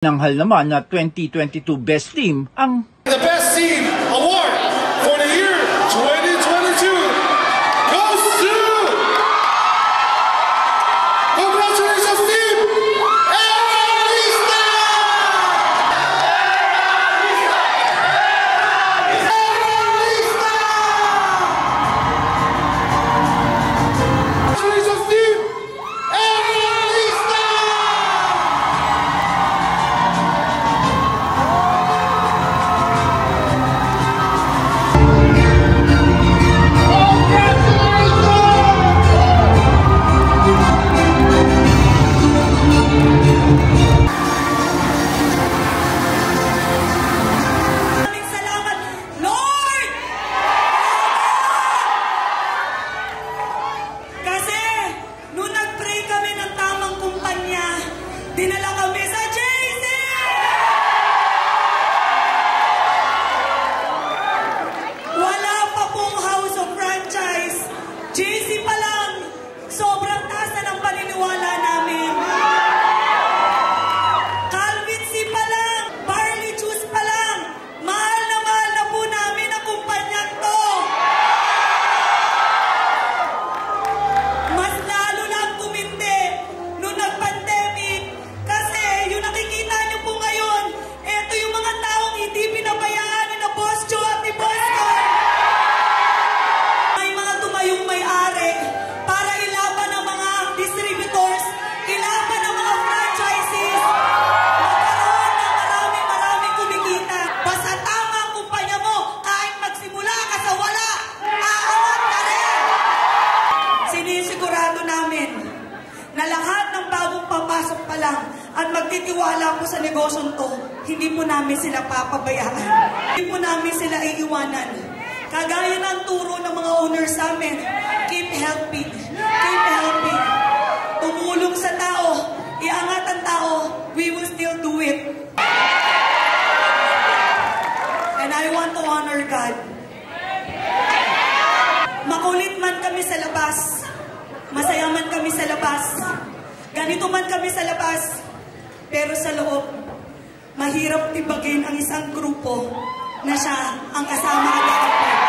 Nanghal naman na 2022 Best Team ang The Best Team Award for the year 2022 goes to congratulations team Evangelista! Evangelista! Congratulations team Evangelista! Dinala kami sa JC! Wala pa pong House of Franchise. JC pa lang. Sobrang taas na ng paniniwala namin. Calvin C pa lang. Barley Juice pa lang. Mahal na po namin ang kumpanyang to. Mas lalo lang tumindi nung nag-pandemic. Kasi yung nakikita niyo po ngayon, eto yung mga taong hindi pinabayaan ni na Boss Joe at ni Boss Carl. May mga tumayong may-ari para ilaban ng mga distributors, ilaban ng mga franchises, magkaroon ng maraming kumikita. Basta tama ang kumpanya mo, kahit magsimula ka sa wala, aangat ka rin. Sinisigurado namin na lahat ng bagong papasok pa lang at magtitiwala po sa negosyong to, hindi po namin sila papabayaan. Hindi po namin sila iiwanan. Kagaya ng turo ng mga owners namin, keep helping. Keep helping. Tumulong sa tao, iangat ang tao, we will still do it. And I want to honor God. Makulit man kami sa labas, masaya man kami sa labas, ganito man kami sa labas, pero sa loob, mahirap tibagin ang isang grupo na siya ang kasama agad.